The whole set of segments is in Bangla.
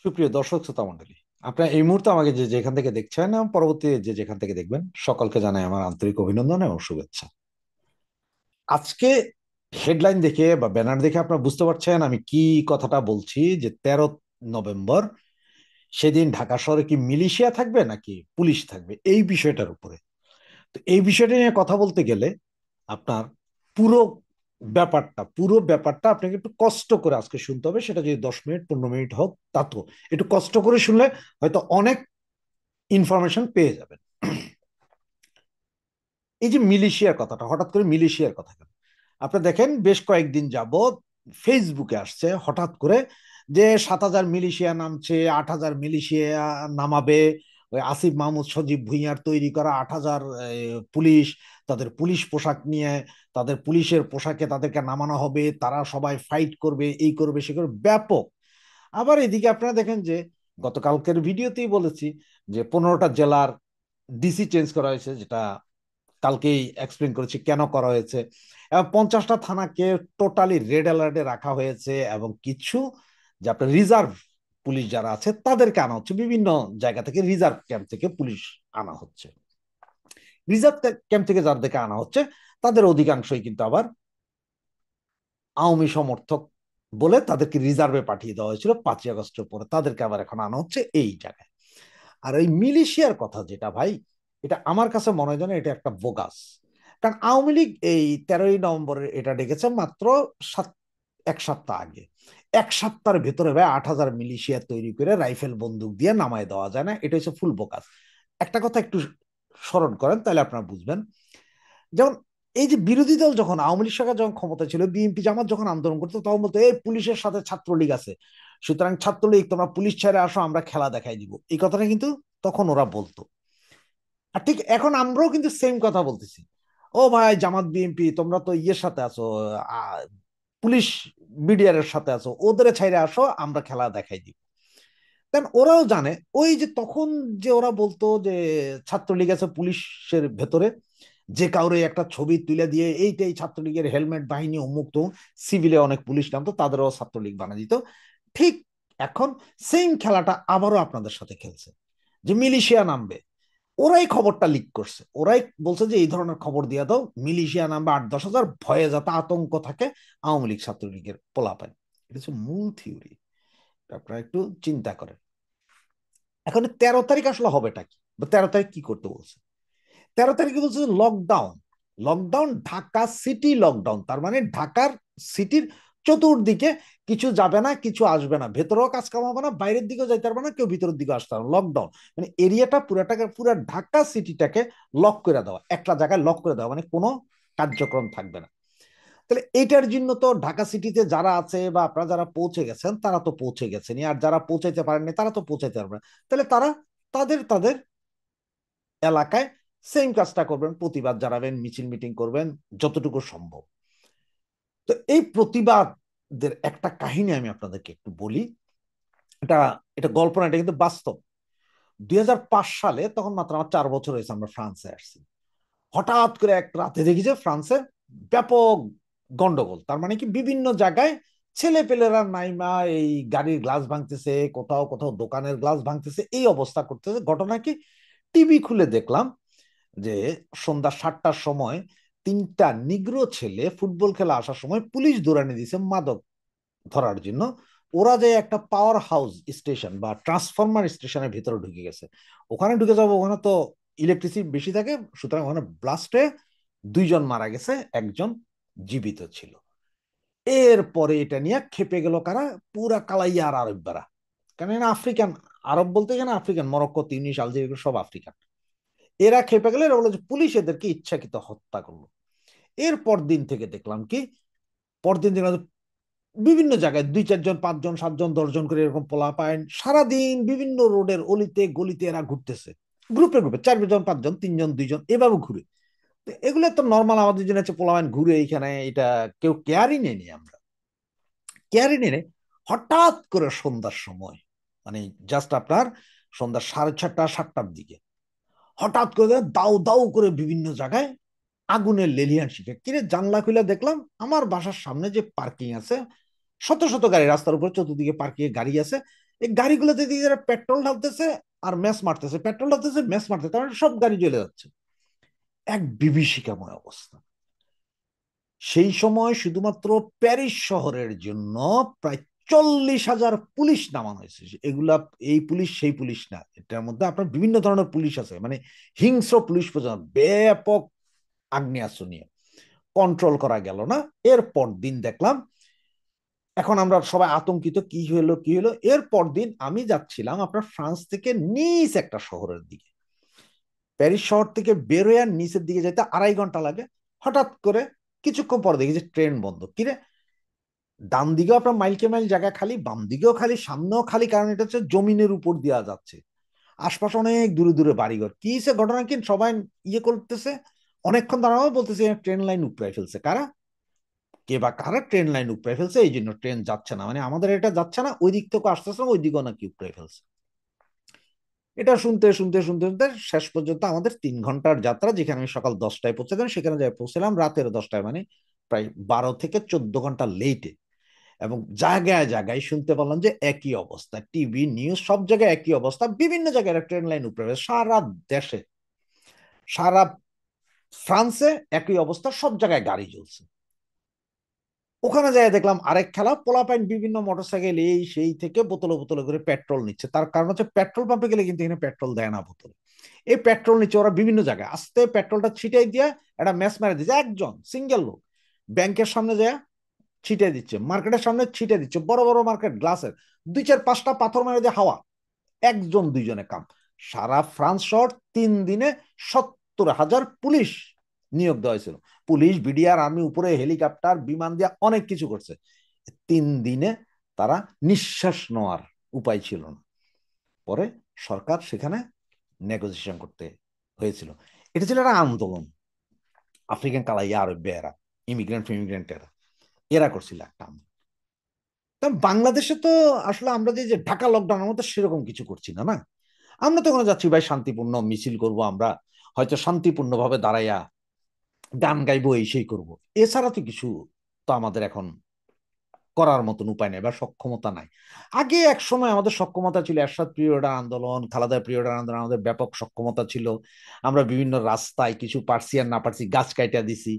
সুপ্রিয় দর্শক শ্রোতা মণ্ডলী, আপনারা এই মুহূর্তে আমাকে যে যেখান থেকে দেখছেন এবং পরবর্তী যে যেখান থেকে দেখবেন, সকলকে জানাই আমার আন্তরিক অভিনন্দন এবং শুভেচ্ছা। আজকে হেডলাইন দেখে বা ব্যানার দেখে আপনারা বুঝতে পারছেন আমি কি কথাটা বলছি, যে 13 নভেম্বর সেদিন ঢাকা শহরে কি মিলিশিয়া থাকবে নাকি পুলিশ থাকবে, এই বিষয়টার উপরে। তো এই বিষয়টা নিয়ে কথা বলতে গেলে আপনার পুরো পুরো ব্যাপারটা আপনাকে একটু কষ্ট করে আজকে শুনতে হবে। সেটা যদি 10 মিনিট 15 মিনিট হোক, তা তো একটু কষ্ট করে শুনলে হয়তো অনেক ইনফরমেশন পেয়ে যাবেন। এই যে মিলিশিয়ার কথাটা, হঠাৎ করে মিলিশিয়ার কথা কেন? আপনি দেখেন বেশ কয়েকদিন যাবৎ ফেসবুকে আসছে হঠাৎ করে যে 7,000 মিলিশিয়া নামছে, 8,000 মিলিশিয়া নামাবে। ওই আসিফ মাহমুদ সজীব ভুঁইয়ার তৈরি করা 8,000 পুলিশ, তাদের পুলিশ পোশাক নিয়ে, তাদের পুলিশের পোশাকে তাদেরকে নামানো হবে, তারা সবাই ফাইট করবে, এই করবে সে করবে, ব্যাপক। আবার এদিকে আপনারা দেখেন যে গতকালকের ভিডিওতেই বলেছি যে 15টা জেলার ডিসি চেঞ্জ করা হয়েছে, যেটা কালকেই এক্সপ্লেন করেছি কেন করা হয়েছে। এবং 50টা থানাকে টোটালি রেড অ্যালার্টে রাখা হয়েছে, এবং কিছু যে আপনার রিজার্ভ পুলিশ যারা আছে তাদেরকে আনা হচ্ছে, বিভিন্ন জায়গা থেকে রিজার্ভ ক্যাম্প থেকে পুলিশ আনা হচ্ছে। রিজার্ভ ক্যাম্প থেকে যাদেরকে আনা হচ্ছে তাদের অধিকাংশই কিন্তু আবার আওয়ামী সমর্থক বলে তাদেরকে রিজার্ভে পাঠিয়ে দেওয়া হয়েছিল 5ই আগস্টের পরে, তাদেরকে আবার এখন আনা হচ্ছে এই জায়গায়। আর এই মিলিশিয়ার কথা যেটা ভাই, এটা আমার কাছে মনে হয় যেন এটা একটা বোগাস। কারণ আওয়ামী লীগ এই 13ই নভেম্বরের এটা ডেকেছে মাত্র সাত 1 সপ্তাহ আগে। 1 সপ্তাহের ভেতরে ভাই 8,000 মিলিশিয়া তৈরি করে রাইফেল বন্দুক দিয়ে নামায় দেওয়া যায় না, এটা হচ্ছে ফুল বোগাস। একটা কথা একটু স্মরণ করেন তাহলে আপনারা বুঝবেন। যেমন এই যে বিরোধী দল যখন আওয়ামী লীগ সরকার যখন ক্ষমতা ছিল, বিএনপি জামাত যখন আন্দোলন করতো তখন বলতো এই পুলিশের সাথে ছাত্রলীগ আছে, সুতরাং ছাত্রলীগ তোমরা পুলিশ ছেড়ে আসো, আমরা খেলা দেখাই দিব, এই কথাটা কিন্তু তখন ওরা বলতো। আর ঠিক এখন আমরাও কিন্তু সেম কথা বলতেছি। ও ভাই জামাত বিএনপি তোমরা তো ইয়ের সাথে আছো, আহ, পুলিশ বিডিআর এর সাথে আছো, ওদের ছাইরে আসো, আমরা খেলা দেখাই দিব। দেন ওরাও জানে ওই যে তখন যে ওরা বলতো যে ছাত্রলীগ আছে পুলিশের ভেতরে, যে কাউরে একটা ছবি তুলে দিয়ে এইটাই ছাত্রলীগের হেলমেট বাহিনী অমুক তো, সিভিলে অনেক পুলিশ নামতো তাদেরও ছাত্রলীগ বানিয়ে দিত। ঠিক এখন সেম খেলাটা আবারও আপনাদের সাথে খেলছে, যে মিলিশিয়া নামবে। ওরাই খবরটা লিক করছে, ওরাই বলছে যে এই ধরনের খবর দিয়ে দাও, মিলিশিয়া নামবে 8-10 হাজার, ভয়ে যাতে আতঙ্ক থাকে আওয়ামী লীগ ছাত্রলীগের পোলাপান। এটা হচ্ছে মূল থিওরি, আপনারা একটু চিন্তা করেন। এখন 13 তারিখ আসলে হবেটা কি, বা 13 তারিখ কি করতে বলছে? 13 তারিখে বলছে lockdown. Lockdown, Dhaka city lockdown, তার মানে ঢাকার সিটির চতুর্দিকে কিছু যাবে না, কিছু আসবে না, ভেতরেও কাজ কাম হবে না, বাইরের দিকেও যাইতে পারবে না, কেউ ভিতরের দিকে আসতে পারবে না। লকডাউন মানে এরিয়াটা পুরাটাকে, পুরো ঢাকা সিটিটাকে লক করে দেওয়া, একটা জায়গায় লক করে দেওয়া, মানে কোনো কার্যক্রম থাকবে না। তাহলে এইটার জন্য তো ঢাকা সিটিতে যারা আছে বা আপনারা যারা পৌঁছে গেছেন তারা তো পৌঁছে গেছেনই, আর যারা পৌঁছাইতে পারেননি তারা তো পৌঁছাইতে পারবে না। তাহলে তারা তাদের তাদের এলাকায় সেম কাজটা করবেন, প্রতিবাদ জানাবেন, মিছিল মিটিং করবেন যতটুকু সম্ভব। তো এই প্রতিবাদের একটা কাহিনী আমি আপনাদেরকে একটু বলি। এটা এটা গল্প না, এটা কিন্তু বাস্তব। 2005 সালে, তখন মাত্র আমার 4 বছর হয়েছে, আমরা ফ্রান্সে আসছি। হঠাৎ করে এক রাতে দেখি যে ফ্রান্সে ব্যাপক গন্ডগোল, তার মানে কি বিভিন্ন জায়গায় ছেলে পেলেরা নাইমা এই গাড়ির গ্লাস ভাঙতেছে, কোথাও কোথাও দোকানের গ্লাস ভাঙতেছে, এই অবস্থা করতেছে। ঘটনা কি, টিভি খুলে দেখলাম যে সন্ধ্যা 7টার সময় 3টা নিগ্রো ছেলে ফুটবল খেলা আসার সময় পুলিশ দৌড়ানি দিছে মাদক ধরার জন্য। ওরা যে একটা পাওয়ার হাউস স্টেশন বা ট্রান্সফরমার স্টেশনের ভিতরে ঢুকে গেছে। ওখানে ঢুকে যাবো, ওখানে তো ইলেকট্রিসিটি বেশি থাকে, সুতরাং ওখানে ব্লাস্টে 2 জন মারা গেছে, একজন জীবিত ছিল। এরপরে এটা নিয়ে খেপে গেল কারা, পুরা কালাইয়া আর আরবরা। কারণ এরা আফ্রিকান, আরব বলতে এখানে আফ্রিকান, মরক্কো, তিউনিস, আলজেরিয়া সব আফ্রিকান। এরা খেপে গেলে এরা বলে যে পুলিশ এদেরকে ইচ্ছাকৃত হত্যা করলো। এর পরদিন থেকে দেখলাম কি, পরদিন দেখলাম বিভিন্ন জায়গায় 2-4 জন 5 জন 7 জন 10 জন করে এরকম পোলাপাইন সারাদিন বিভিন্ন রোডের অলিতে গলিতে এরা ঘুরতেছে, গ্রুপে গ্রুপে 4 জন 5 জন 3 জন 2 জন এভাবে ঘুরে। তো এগুলো তো নর্মাল, আমাদের জন্য হচ্ছে পোলাপাইন ঘুরে এইখানে, এটা কেউ কেয়ারই নেই আমরা, কেয়ারই নেই। হঠাৎ করে সন্ধ্যার সময়, মানে জাস্ট আপনার সন্ধ্যা 6:30 7টার দিকে হঠাৎ করে দাউ দাউ করে বিভিন্ন জায়গায় আগুনের লেলিহান শিখে। কিরে জানলা খুলে দেখলাম আমার বাসার সামনে যে পার্কিং আছে, শত শত গাড়ি রাস্তার উপর চতুর্দিকে পার্কিং এ গাড়ি আছে, এই গাড়িগুলোতে দিয়ে যারা পেট্রোল ঢালতেছে আর ম্যাচ মারতেছে, পেট্রোল ঢালতেছে ম্যাচ মারতেছে, তার মানে সব গাড়ি জ্বলে যাচ্ছে। এক বিভীষিকাময় অবস্থা। সেই সময় শুধুমাত্র প্যারিস শহরের জন্য প্রায় 40,000 পুলিশ নামানো হয়েছে। এগুলা এই পুলিশ সেই পুলিশ না, এটার মধ্যে আপনার বিভিন্ন ধরনের পুলিশ আছে, মানে হিংস্র পুলিশ পর্যন্ত, ব্যাপক আগ্নেয়াস্ত্র নিয়ে। কন্ট্রোল করা গেল না। এরপর দিন দেখলাম, এখন আমরা সবাই আতঙ্কিত, কি হলো কি হলো। এরপর দিন আমি যাচ্ছিলাম আপনার ফ্রান্স থেকে নিস একটা শহরের দিকে। প্যারিস শহর থেকে বেরোয় আর নিচের দিকে যেতে 2.5 ঘন্টা লাগে। হঠাৎ করে কিছুক্ষণ পর দেখি যে ট্রেন বন্ধ। কিরে, ডান দিকেও আপনার মাইলকে মাইল জায়গা খালি, বাম দিকেও খালি, সামনেও খালি, কারণ এটা হচ্ছে জমিনের উপর দেওয়া যাচ্ছে। আশপাশে অনেক দূরে দূরে বাড়িঘর। কি সে ঘটনা, কি সবাই ইয়ে করতেছে, অনেকক্ষণ দাঁড়ানো, বলতেছে ট্রেন লাইন উপড়ায় ফেলছে। কারা, কে বা কারা ট্রেন লাইন উপড়ে ফেলছে, এই জন্য ট্রেন যাচ্ছে না, মানে আমাদের এটা যাচ্ছে না, ওই দিক থেকে আসতেছে না, ওই দিকেও নাকি উপড়ে ফেলছে। এটা শুনতে শুনতে শুনতে শুনতে শেষ পর্যন্ত আমাদের 3 ঘন্টার যাত্রা, যেখানে আমি সকাল 10টায় পৌঁছালাম, সেখানে যাই পৌঁছলাম রাতের 10টায়, মানে প্রায় 12 থেকে 14 ঘন্টা লেটে। এবং জায়গায় জায়গায় শুনতে পারলাম যে একই অবস্থা, টিভি নিউজ সব জায়গায় একই অবস্থা, বিভিন্ন জায়গায় ট্রেন লাইন উপরে, সারা দেশে, সারা ফ্রান্সে একই অবস্থা, সব জায়গায় গাড়ি জ্বলছে। ওখানে যাই দেখলাম আরেক খেলা, পোলাপাইন বিভিন্ন মোটরসাইকেল এই সেই থেকে বোতলে বোতলে করে পেট্রোল নিচ্ছে। তার কারণ হচ্ছে পেট্রোল পাম্পে গেলে কিন্তু এখানে পেট্রোল দেয় না বোতলে, এই পেট্রোল নিচ্ছে ওরা বিভিন্ন জায়গায়। আস্তে পেট্রোলটা ছিটাই দিয়া একটা ম্যাচ মেরে দিচ্ছে, একজন সিঙ্গেল লোক ব্যাংকের সামনে যায় ছিটে দিচ্ছে, মার্কেটের সামনে ছিটে দিচ্ছে, বড় বড় মার্কেট গ্লাসের 2 4 5টা পাথর মেরে দিয়ে হাওয়া। একজন দুইজনে কাম। সারা ফ্রান্স শহর 3 দিনে 70,000 পুলিশ নিয়োগ দেওয়া হয়েছিল। পুলিশ, বিডিআর, আর্মি, উপরে হেলিকপ্টার, বিমান দিয়ে অনেক কিছু করছে। 3 দিনে তারা নিঃশ্বাস নেওয়ার উপায় ছিল না। পরে সরকার সেখানে নেগোসিয়েশন করতে হয়েছিল। এটা ছিল একটা আন্দোলন। আফ্রিকান কালাইয়া আর বেয়ারা, ইমিগ্রেন্ট ফিমিগ্রেন্ট এরা, এরা করছিল একটা আন্দোলন। বাংলাদেশে তো আসলে আমরা যে ঢাকা লকডাউনের মতো সেরকম কিছু করছি না, না। আমরা তো ওখানে যাচ্ছি ভাই, শান্তিপূর্ণ মিছিল করব আমরা, হয়তো শান্তিপূর্ণ ভাবে দাঁড়াইয়া গান গাইবো, এই সেই করবো। এছাড়া তো কিছু তো আমাদের এখন করার মতন উপায় নেই বা সক্ষমতা নাই। আগে এক সময় আমাদের সক্ষমতা ছিল, এরশাদ পিরিয়ডের আন্দোলন, খালেদা পিরিয়ডের আন্দোলন, আমাদের ব্যাপক সক্ষমতা ছিল। আমরা বিভিন্ন রাস্তায় কিছু পারছি আর না পারছি গাছ কাইটা দিছি।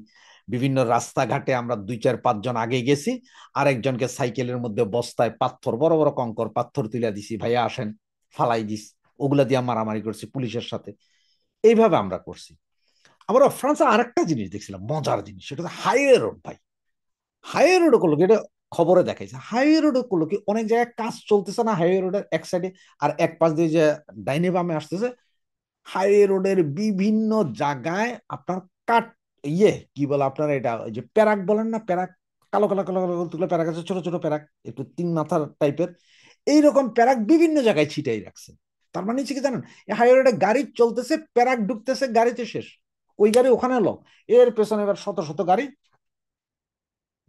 বিভিন্ন রাস্তাঘাটে আমরা 2 4 5 জন আগে গেছি, আরেকজনকে সাইকেলের মধ্যে বস্তায় পাথর, বড় বড় কঙ্কর পাথর তুলে দিছি, ভাইয়া আসেন, ফালাই দিস। ওগুলা দিয়ে মারামারি করছি পুলিশের সাথে। এইভাবে আমরা করছি। আমরা ফ্রান্সে আরেকটা জিনিস দেখছিলাম, মজার জিনিস, সেটা হচ্ছে হাইওয়ে রোড ভাই। হাইওয়ে রোড করলো কি, এটা খবরে দেখাইছে, হাইওয়ে রোড করলো কি, অনেক জায়গায় কাজ চলতেছে না হাইওয়ে রোডের এক সাইডে, আর এক পাশ দিয়ে যে ডাইনে বামে আসতেছে, হাইওয়ে রোডের বিভিন্ন জায়গায় আপনার কাট, ইয়ে কি বলে আপনার, এটা ওই যে প্যারাক বলেন না, প্যারাক, কালো কালো কালো কালো তুলে প্যারাক আছে, ছোট ছোট প্যারাক, একটু 3 মাথার টাইপের, এইরকম প্যারাক বিভিন্ন জায়গায় ছিটাই রাখছে। তার মানে হচ্ছে কি জানেন, এই হাইওয়ে রোডে গাড়ি চলতেছে, প্যারাক ঢুকতেছে, গাড়িতে শেষ, ওই গাড়ি ওখানে লক, এর পেছনে এবার শত শত গাড়ি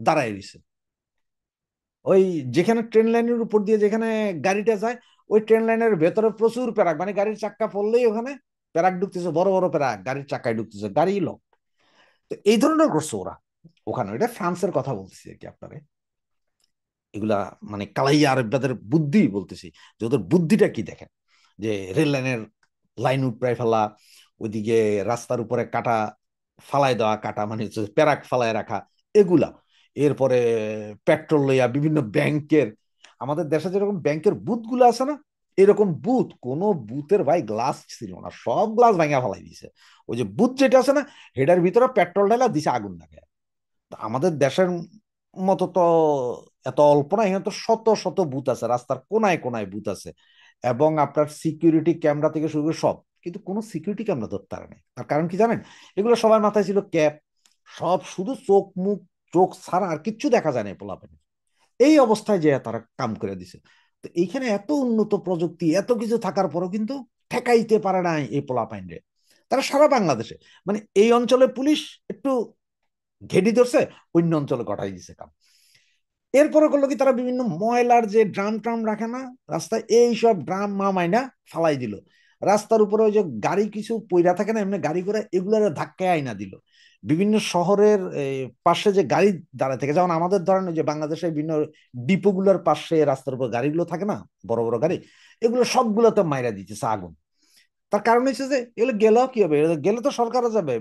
দাঁড়ায় দিছে। ওই যেখানে ট্রেন লাইনের উপর দিয়ে যেখানে গাড়িটা যায়, ওই ট্রেন লাইনের ভেতরে প্রচুর প্যারাক, মানে গাড়ির চাক্কা পড়লেই ওখানে প্যারাক ঢুকতেছে, বড় বড় প্যারাক গাড়ির চাক্কায় ঢুকতেছে, গাড়ি লক। তো এই ধরনের করছে ওরা ওখানে। এটা ফ্রান্সের কথা বলতেছি আর কি আপনারে। এগুলা মানে কালাইয়া আরবদের বুদ্ধি বলতেছি, যে ওদের বুদ্ধিটা কি দেখেন, যে রেল লাইনের লাইন উপড়ায় ফেলা, ওইদিকে রাস্তার উপরে কাটা ফালায় দেওয়া, কাটা মানে হচ্ছে প্যারাক ফালায় রাখা, এগুলা। এরপরে পেট্রোল লইয়া বিভিন্ন ব্যাংকের, আমাদের দেশে যেরকম ব্যাংকের বুথ গুলো আছে না, এরকম বুথ, কোন বুথের ভাই গ্লাস ছিল না, সব গ্লাস ভাঙা ফেলাই দিছে। ওই যে বুথ যেটা আছে না, হেটার ভিতরে পেট্রোল ঢালা দিছে আগুন লাগে। আমাদের দেশের মতো তো এত অল্প না, এখানে তো শত শত বুথ আছে, রাস্তার কোনায় কোনায় বুথ আছে, এবং আপনার সিকিউরিটি ক্যামেরা থেকে শুরু করে সব, কিন্তু কোনো সিকিউরিটি ক্যামেরা ধরতে পারে নাই। তার কারণ কি জানেন, এগুলো সবার মাথায় ছিল ক্যাপ, সব শুধু চোখ মুখ, চোখ ছাড়া আর কিচ্ছু দেখা যায় না পোলাপেন। এই অবস্থায় যে তারা কাম করে দিছে। তো এইখানে এত উন্নত প্রযুক্তি, এত কিছু থাকার পরও কিন্তু ঠেকাইতে পারে নাই এই পোলাপাইনরে। তারা সারা বাংলাদেশে, মানে এই অঞ্চলের পুলিশ একটু ঘেডি ধরছে, অন্য অঞ্চলে গটাই দিছে কাম। এরপরে করলো কি, তারা বিভিন্ন ময়লার যে ড্রাম ট্রাম রাখে না রাস্তায়, এই সব ড্রাম মাইনা ফালাই দিল রাস্তার উপরে। ওই যে গাড়ি কিছু পইরা থাকে না এমনি গাড়ি করে, এগুলোর ধাক্কায় আইনা দিল। বিভিন্ন শহরের পাশে যে গাড়ি দাঁড়ায় থাকে, যেমন আমাদের ধরেন যে বাংলাদেশের বিভিন্ন ডিপোগুলোর পাশে রাস্তার উপর গাড়িগুলো থাকে না, বড় বড় গাড়ি, এগুলো সবগুলোতে মাইরা দিতেছে আগুন। তার কারণ হচ্ছে যে এগুলো গেলেও কি হবে, গেলে তো সরকারও যাবে,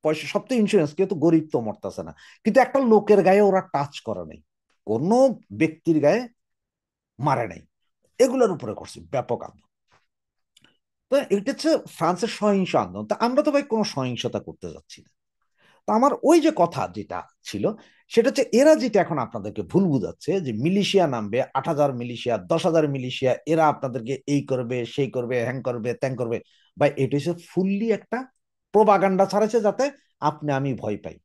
পয়সা সব তো ইন্স্যুরেন্স, কেউ তো গরিব তো মরতেছে না। কিন্তু একটা লোকের গায়ে ওরা টাচ করে নাই, কোনো ব্যক্তির গায়ে মারে নাই, এগুলোর উপরে করছে ব্যাপক আন্দোলন। তো এটা হচ্ছে ফ্রান্সের সহিংস আন্দোলন। তা আমরা তো ভাই কোনো সহিংসতা করতে যাচ্ছি না। তো আমার ওই যে কথা যেটা ছিল, সেটা হচ্ছে এরা যেটা এখন আপনাদেরকে ভুল বুঝাচ্ছে যে মিলিশিয়া নামবে, 8,000 মিলিশিয়া, 10,000 মিলিশিয়া, এরা আপনাদেরকে এই করবে সেই করবে হ্যাং করবে ত্যাং করবে। ভাই এটা হচ্ছে ফুললি একটা প্রোপাগান্ডা ছাড়াচ্ছে, যাতে আপনি আমি ভয় পাই।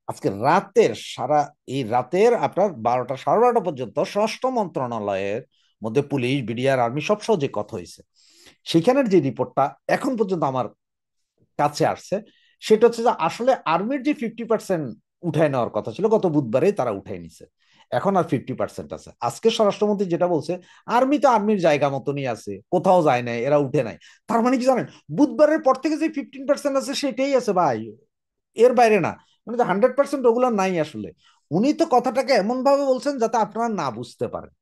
আজকে রাতের সারা, এই রাতের আপনার 12টা 12:30 পর্যন্ত স্বরাষ্ট্র মন্ত্রণালয়ের মধ্যে পুলিশ, বিডিআর, আর্মি সব সহ যে কথা হয়েছে, সেখানের যে রিপোর্টটা এখন পর্যন্ত আমার কাছে আসছে, সেটা হচ্ছে যে আসলে আর্মির যে 50% উঠায় নেওয়ার কথা ছিল গত বুধবারে তারা উঠাই নিছে। এখন আর 50% আছে। আজকে স্বরাষ্ট্রমন্ত্রী যেটা বলছে, আর্মি তো আর্মির জায়গা মতনই আছে, কোথাও যায় নাই, এরা উঠে নাই। তার মানে কি জানেন, বুধবারের পর থেকে যে 15% আছে সেটাই আছে ভাই, এর বাইরে না। মানে 100% ওগুলো নাই আসলে। উনি তো কথাটাকে এমন ভাবে বলছেন যাতে আপনারা না বুঝতে পারেন,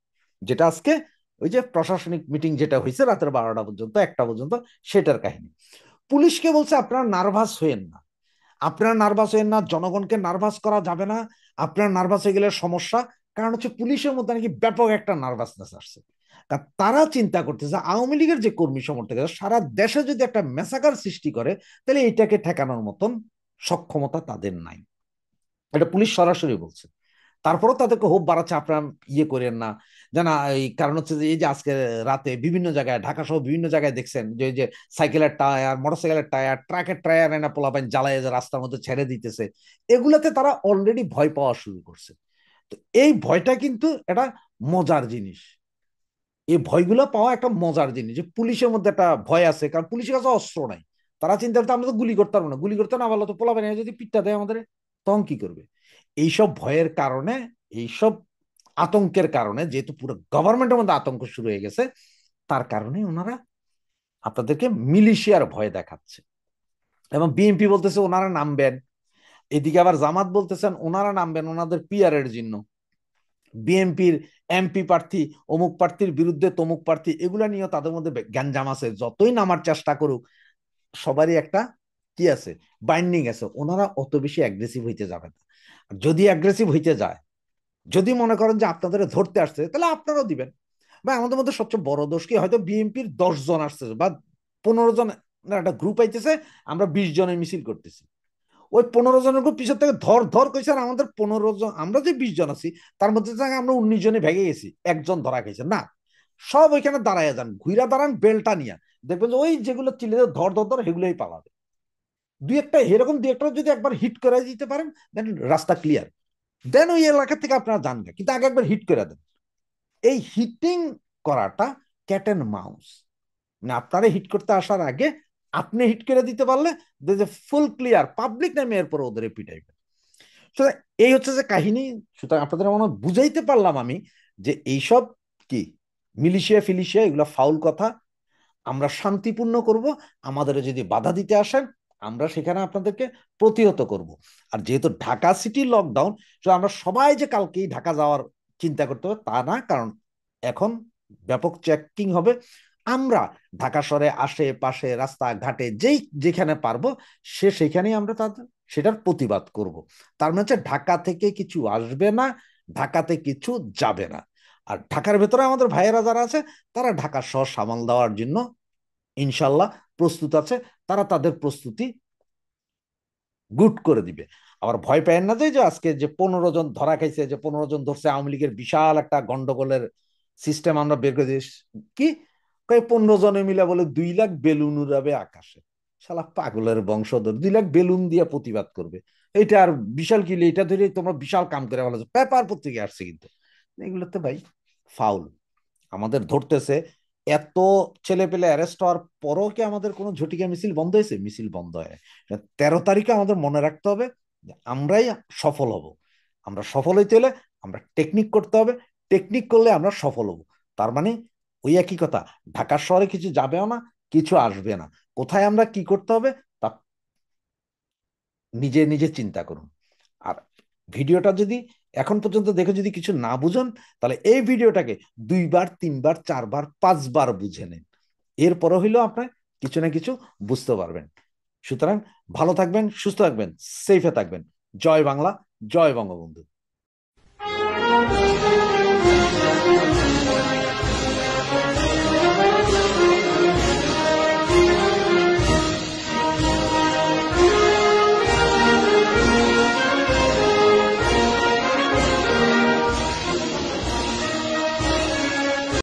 যেটা আজকে ওই যে প্রশাসনিক মিটিং যেটা হয়েছে রাতের 12টা পর্যন্ত 1টা পর্যন্ত, সেটার কাহিনী। পুলিশকে বলছে আপনারা নার্ভাস হইেন না, আপনারা নার্ভাস হইেন না, জনগণকে নার্ভাস করা যাবে না, আপনারা নার্ভাস হয়ে গেলে সমস্যা। কারণ হচ্ছে পুলিশের মধ্যে নাকি ব্যাপক একটা নার্ভাসনেস আসছে। তারা চিন্তা করতেছে আওয়ামী লীগের যে কর্মী সমর্থকেরা সারা দেশে যদি একটা মেসাকার সৃষ্টি করে, তাহলে এটাকে ঠেকানোর মতন সক্ষমতা তাদের নাই। এটা পুলিশ সরাসরি বলছে। তারপরও তাদেরকে হোপ বাড়াচ্ছে আপনারা ইয়ে করেন না, জানা এই কারণ হচ্ছে যে এই যে আজকে রাতে বিভিন্ন জায়গায়, ঢাকা সহ বিভিন্ন জায়গায় দেখছেন যে যে সাইকেলের টায়ার, মোটরসাইকেলের টায়ার, ট্রাকের টায়ার এনে পোলাপাইন জ্বালায় যে রাস্তার মধ্যে ছেড়ে দিতেছে। এগুলাতে তারা অলরেডি ভয় পাওয়া শুরু করছে। তো এই ভয়টা কিন্তু এটা মজার জিনিস, এই ভয়গুলো পাওয়া একটা মজার জিনিস, যে পুলিশের মধ্যে একটা ভয় আছে, কারণ পুলিশের কাছে অস্ত্র নাই। তারা চিন্তা করতে আমরা তো গুলি করতে পারবো না, গুলি করতে না পারলে তো পোলাপাইন যদি পিঠটা দেয় আমাদের, তখন কি করবে? এইসব ভয়ের কারণে, এইসব আতঙ্কের কারণে, যেহেতু পুরো গভর্নমেন্টের মধ্যে আতঙ্ক শুরু হয়ে গেছে, তার কারণে ওনারা আপনাদেরকে মিলিশিয়ার ভয় দেখাচ্ছে। এবং বিএনপি বলতেছে ওনারা নামবেন, এদিকে আবার জামাত বলতেছেন ওনারা নামবেন ওনাদের পিআর এর জন্য। বিএনপির এমপি প্রার্থী অমুক প্রার্থীর বিরুদ্ধে তমুক প্রার্থী, এগুলা নিয়ে তাদের মধ্যে গ্যাঞ্জাম আছে, যতই নামার চেষ্টা করুক সবারই একটা কি আছে, বাইন্ডিং আছে। ওনারা অত বেশি অ্যাগ্রেসিভ হইতে যাবে না। যদি অ্যাগ্রেসিভ হইতে যায়, যদি মনে করেন যে আপনাদের ধরতে আসছে, তাহলে আপনারাও দিবেন। বা আমাদের মধ্যে সবচেয়ে বড় দোষ কি, হয়তো বিএনপির 10 জন আসছে বা 15 জন একটা গ্রুপ আইতেছে, আমরা 20 জনের মিছিল করতেছি, ওই 15 জনের গ্রুপ পিছন থেকে ধর ধর কইছে, আর আমাদের 15 জন, আমরা যে 20 জন আছি তার মধ্যে আমরা 19 জনে ভেঙে গেছি, একজন ধরা খাইছে না। সব ওইখানে দাঁড়ায় যান, ঘুরা দাঁড়ান বেলটা নিয়ে, দেখবেন যে ওই যেগুলো চিলে ধর ধর ধর সেগুলোই পালাবে। দুই একটা এরকম দুই একটা যদি একবার হিট করে দিতে পারেন, দেন রাস্তা ক্লিয়ার, দেন ওই এলাকা থেকে আপনারা যান না, কিন্তু আগে একবার হিট করে দেন। এই হিটিং করাটা ক্যাট এন্ড মাউস, মানে আপনারা হিট করতে আসার আগে আপনি হিট করে দিতে পারলে ফুল ক্লিয়ার, পাবলিক নামে এরপর ওদের পিটাইবে। এই হচ্ছে যে কাহিনী। সুতরাং আপনাদের মনে বুঝাইতে পারলাম আমি যে এইসব কি মিলিশিয়া ফিলিশিয়া এগুলো ফাউল কথা, আমরা শান্তিপূর্ণ করব। আমাদের যদি বাধা দিতে আসেন, আমরা সেখানে আপনাদেরকে প্রতিহত করব। আর যেহেতু ঢাকা সিটি লকডাউন, তো আমরা সবাই যে কালকেই ঢাকা যাওয়ার চিন্তা করতে হবে তা না, কারণ এখন ব্যাপক চেকিং হবে। আমরা ঢাকা শহরে আশেপাশে রাস্তাঘাটে যেই যেখানে পারবো সে সেখানেই আমরা তাদের সেটার প্রতিবাদ করব। তার মানে হচ্ছে ঢাকা থেকে কিছু আসবে না, ঢাকাতে কিছু যাবে না। আর ঢাকার ভেতরে আমাদের ভাইয়েরা যারা আছে, তারা ঢাকা শহর সামাল দেওয়ার জন্য ইনশাল্লাহ প্রস্তুত আছে। তারা তাদের প্রস্তুতি গুড করে দিবে। আবার ভয় পেয়েন না যে আজকে যে 15 জন ধরা খাইছে, যে 15 জন ধরছে, আওয়ামী লীগের বিশাল একটা গন্ডগোলের সিস্টেম আমরা বের করে দিই। কি কই 15 জনে মিলে বলে 2 লাখ বেলুন উড়াবে আকাশে। শালা পাগলের বংশধর 2 লাখ বেলুন দিয়ে প্রতিবাদ করবে, এটা আর বিশাল কি, এটা ধরে তোমরা বিশাল কাম করে বলো, পেপার পত্রিকা আসছে কিন্তু। এগুলোতে ভাই ফাউল, আমাদের ধরতেছে। এত ছেলে পেলে অ্যারেস্ট হওয়ার পরও কি আমাদের কোনো ঝটিকা মিছিল বন্ধ হয়েছে? মিছিল বন্ধ হয়। 13 তারিখে আমাদের মনে রাখতে হবে যে আমরাই সফল হব। আমরা সফল হইতে হলে আমরা টেকনিক করতে হবে, টেকনিক করলে আমরা সফল হব। তার মানে ওই একই কথা, ঢাকার শহরে কিছু যাবেও না, কিছু আসবে না। কোথায় আমরা কি করতে হবে তা নিজে নিজে চিন্তা করুন। আর ভিডিওটা যদি এখন পর্যন্ত দেখে যদি কিছু না বুঝেন, তাহলে এই ভিডিওটাকে 2বার 3বার 4বার 5বার বুঝে নেন, এরপরে হইলেও আপনার কিছু না কিছু বুঝতে পারবেন। সুতরাং ভালো থাকবেন, সুস্থ থাকবেন, সেফে থাকবেন। জয় বাংলা, জয় বঙ্গবন্ধু।